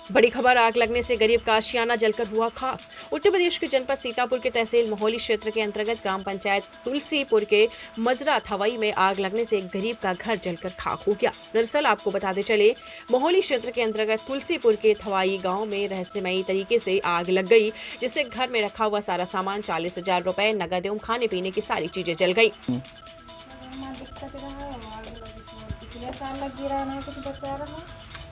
बड़ी खबर, आग लगने से गरीब का आशियाना जलकर हुआ खाक। उत्तर प्रदेश के जनपद सीतापुर के तहसील मोहली क्षेत्र के अंतर्गत ग्राम पंचायत तुलसीपुर के मजरा थवई में आग लगने से एक गरीब का घर जलकर खाक हो गया। दरअसल आपको बताते चले, मोहली क्षेत्र के अंतर्गत तुलसीपुर के थवाई गांव में रहस्यमयी तरीके से आग लग गई, जिससे घर में रखा हुआ सारा सामान 40,000 रुपए, नगद एवं खाने पीने की सारी चीजें जल गई। पिछले साल लग गिरा ना कुछ बचा रहा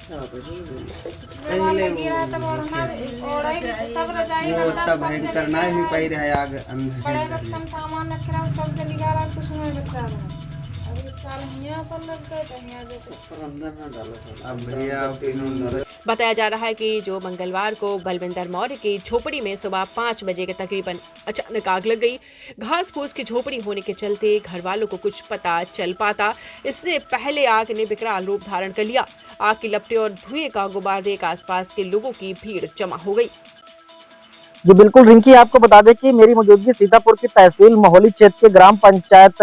पिछले बार लग गिरा तब और हमारे सब रजाई तब करना ही पाई रहा आग अंदर बड़े रकम सामान रख रहा सब जली गा रहा कुछ नहीं बचा रहा। अब इस साल यहाँ पर लग गए तो यहाँ जैसे अंदर ना डालो। अब भैया बताया जा रहा है कि जो मंगलवार को बलविंदर मौर्य की झोपड़ी में सुबह 5 बजे के तकरीबन अचानक आग लग गई। घास फूस की झोपड़ी होने के चलते घर वालों को कुछ पता चल पाता, इससे पहले आग ने विकराल रूप धारण कर लिया। आग की लपटें और धुएं का गुबार देख आसपास के लोगों की भीड़ जमा हो गई। जी बिल्कुल रिंकी, आपको बता दें कि मेरी मौजूदगी सीतापुर की तहसील मोहली क्षेत्र के ग्राम पंचायत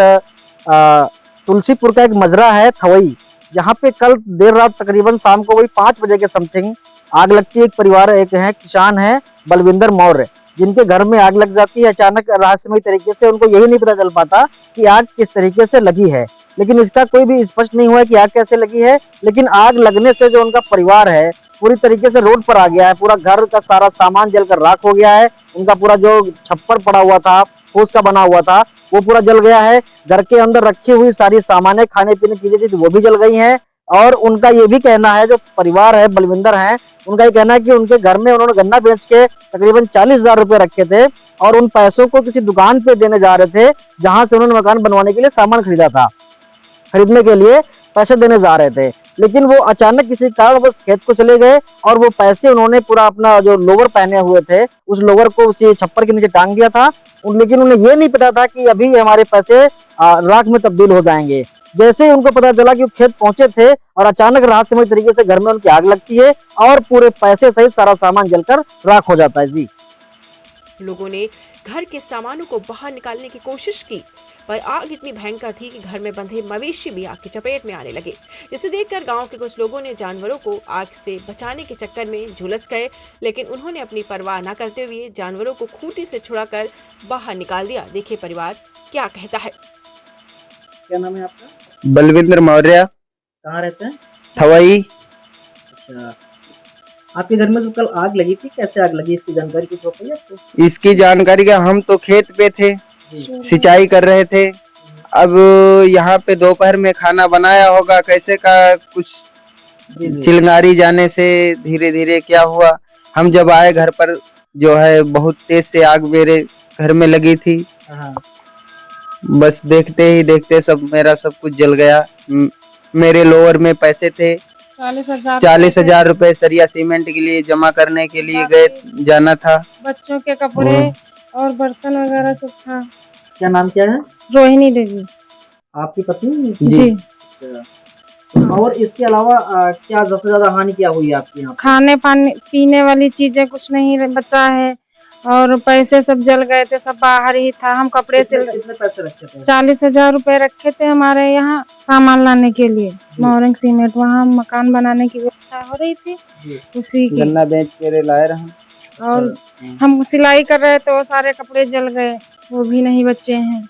तुलसीपुर का एक मजरा है थवई। यहाँ पे कल देर रात तकरीबन शाम को वही 5 बजे के समथिंग आग लगती है। एक परिवार एक है, किसान है बलविंदर मौर्य, जिनके घर में आग लग जाती है अचानक रहस्यमय तरीके से। उनको यही नहीं पता चल पाता कि आग किस तरीके से लगी है, लेकिन इसका कोई भी स्पष्ट नहीं हुआ कि आग कैसे लगी है। लेकिन आग लगने से जो उनका परिवार है पूरी तरीके से रोड पर आ गया है। पूरा घर का सारा सामान जलकर राख हो गया है। उनका पूरा जो छप्पर पड़ा हुआ था, फूस का बना हुआ था, वो पूरा जल गया है। घर के अंदर रखी हुई सारी सामानें, खाने पीने की चीजें थी, वो भी जल गई हैं। और उनका ये भी कहना है, जो परिवार है बलविंदर है, उनका ये कहना है कि उनके घर में उन्होंने गन्ना बेच के तकरीबन 40,000 रुपए रखे थे और उन पैसों को किसी दुकान पे देने जा रहे थे, जहां से उन्होंने मकान बनवाने के लिए सामान खरीदा था। खरीदने के लिए पैसे देने जा रहे थे, लेकिन वो अचानक किसी कारण बस खेत को चले गए और वो पैसे उन्होंने पूरा अपना जो लोवर पहने हुए थे उस लोवर को उसी छप्पर के नीचे टांग दिया था। लेकिन उन्हें ये नहीं पता था कि अभी हमारे पैसे राख में तब्दील हो जाएंगे। जैसे ही उनको पता चला कि वो खेत पहुंचे थे और अचानक रहस्यमय तरीके से घर में उनकी आग लगती है और पूरे पैसे सहित सारा सामान जलकर राख हो जाता है। जी, लोगों ने घर के सामानों को बाहर निकालने की कोशिश की, पर आग इतनी भयंकर थी कि घर में बंधे मवेशी भी आग की चपेट में आने लगे, जिसे देखकर गांव के कुछ लोगों ने जानवरों को आग से बचाने के चक्कर में झुलस गए। लेकिन उन्होंने अपनी परवाह न करते हुए जानवरों को खूंटी से छुड़ाकर बाहर निकाल दिया। देखिए परिवार क्या कहता है। क्या नाम है आपका? बलविंदर मौर्य। कहाँ रहते हैं? थवई। अच्छा, आपके घर में जो कल आग लगी थी, कैसे आग लगी, इसकी जानकारी कुछ हो पाई आपको? इसकी जानकारी का, हम तो खेत पे थे, सिंचाई कर रहे थे। अब यहाँ पे दोपहर में खाना बनाया होगा, कैसे का कुछ चिलगारी जाने से धीरे धीरे क्या हुआ, हम जब आए घर पर जो है बहुत तेज से आग मेरे घर में लगी थी। हाँ। बस देखते ही देखते सब मेरा सब कुछ जल गया। मेरे लोअर में पैसे थे 40,000 रुपए सरिया सीमेंट के लिए जमा करने के लिए गए जाना था। बच्चों के कपड़े और बर्तन वगैरह सब था। क्या नाम क्या है? रोहिणी देवी। आपकी पत्नी? जी। और इसके अलावा क्या सबसे ज्यादा हानि क्या हुई आपके यहाँ? खाने पानी पीने वाली चीजें कुछ नहीं बचा है और पैसे सब जल गए थे, सब बाहर ही था। हम कपड़े से कितने पैसे रखे थे? 40,000 रुपए रखे थे हमारे यहाँ सामान लाने के लिए। मोहरंग सीमेंट, वहाँ मकान बनाने की व्यवस्था हो रही थी, उसी की गन्ना बेच के लाए रहे। और हम सिलाई कर रहे तो सारे कपड़े जल गए, वो भी नहीं बचे हैं।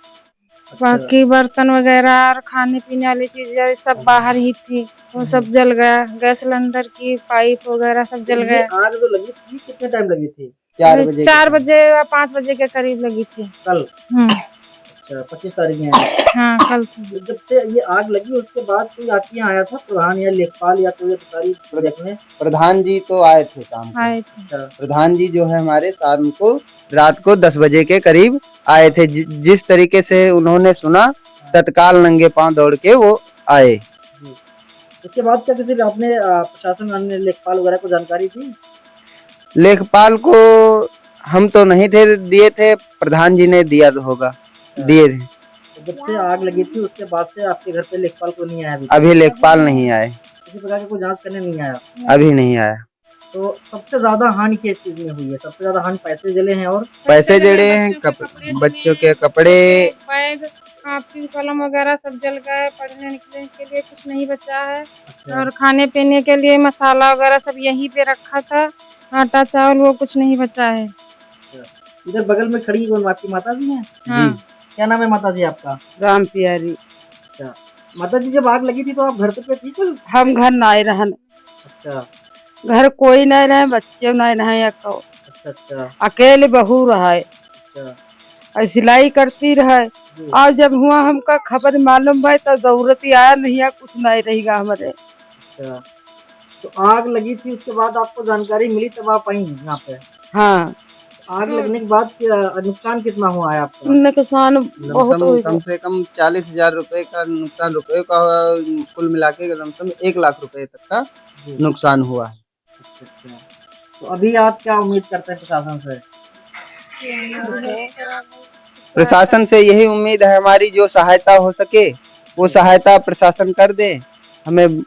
बाकी बर्तन वगैरह और खाने पीने वाली चीजें सब बाहर ही थी, वो सब जल गया। गैस सिलेंडर की पाइप वगैरह सब जल गया। आग जो लगी थी कितने टाइम लगी थी? 4 बजे 4 बजे या 5 बजे के करीब लगी थी कल। अच्छा, 25 तारीख में? हाँ, कल थी। जब से ये आग लगी उसके बाद कोई आपके यहाँ आया था, प्रधान या लेखपाल या कोई अधिकारी देखने? प्रधान जी तो आए थे शाम को। आए थे। प्रधान जी जो है हमारे शाम को रात को 10 बजे के करीब आए थे। जिस तरीके से उन्होंने सुना, तत्काल नंगे पांव दौड़ के वो आए। उसके बाद क्या किसी आपने प्रशासन अन्य लेखपाल वगैरह को जानकारी दी? लेखपाल को हम तो नहीं थे दिए थे, प्रधान जी ने दिया होगा, दिए थे। जब से आग लगी थी उसके बाद से आपके घर पे लेखपाल को नहीं आया? अभी लेखपाल नहीं आए, किसी प्रकार की कोई जांच करने नहीं आया? अभी नहीं आया। तो सबसे ज्यादा हानि किस चीज में हुई है? सबसे ज्यादा हानि पैसे जले हैं और पैसे जड़े हैं, बच्चों के कपड़े, कॉपी कलम वगैरह सब जल गए। पढ़ने लिखने के लिए कुछ नहीं बचा है। अच्छा। और खाने पीने के लिए मसाला वगैरह सब यहीं पे रखा था। आटा चावल वो कुछ नहीं बचा है। इधर बगल में खड़ी कौन आपकी माता जी हैं? हाँ। क्या नाम है माता जी आपका? राम प्यारी। अच्छा, माता जी जब आग लगी थी तो आप घर पे थी कल? हम घर नहीं रहन, अच्छा घर कोई नहीं रहे, बच्चे नहीं रहे, अच्छा अच्छा अकेले बहू रहे अच्छा और सिलाई करती रहे। जी, और जब हुआ हमका खबर मालूम भाई तो दौड़ती आया, नहीं है कुछ नहीं रहेगा हमारे। अच्छा। तो आग लगी थी उसके बाद आपको जानकारी मिली तब आप आई यहाँ पे। हाँ, आग लगने के बाद नुकसान कितना हुआ है आपका? नुकसान बहुत लमसम हुई। कम से कम 40,000 रुपए का नुकसान, रुपए का कुल मिला के लमसम 1 लाख रुपए तक का जी, नुकसान हुआ है। अच्छा अच्छा। तो अभी आप क्या उम्मीद करते हैं प्रशासन से? प्रशासन से यही उम्मीद है हमारी, जो सहायता हो सके वो सहायता प्रशासन कर दे। हमें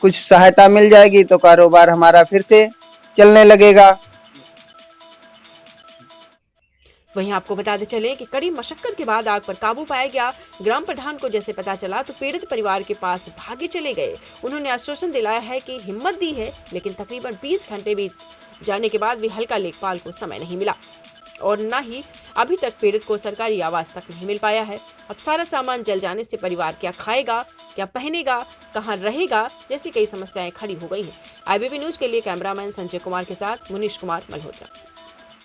कुछ सहायता मिल जाएगी तो कारोबार हमारा फिर से चलने लगेगा। वहीं आपको बताते चले कि कड़ी मशक्कत के बाद आग पर काबू पाया गया। ग्राम प्रधान को जैसे पता चला तो पीड़ित परिवार के पास भागे चले गए। उन्होंने आश्वासन दिलाया है कि हिम्मत दी है, लेकिन तकरीबन 20 घंटे बीत जाने के बाद भी हल्का लेखपाल को समय नहीं मिला और न ही अभी तक पीड़ित को सरकारी आवास तक नहीं मिल पाया है। अब सारा सामान जल जाने से परिवार क्या खाएगा, क्या पहनेगा, कहां रहेगा, जैसी कई समस्याएं खड़ी हो गई हैं। IBP न्यूज के लिए कैमरामैन संजय कुमार के साथ मुनीश कुमार मल्होत्रा।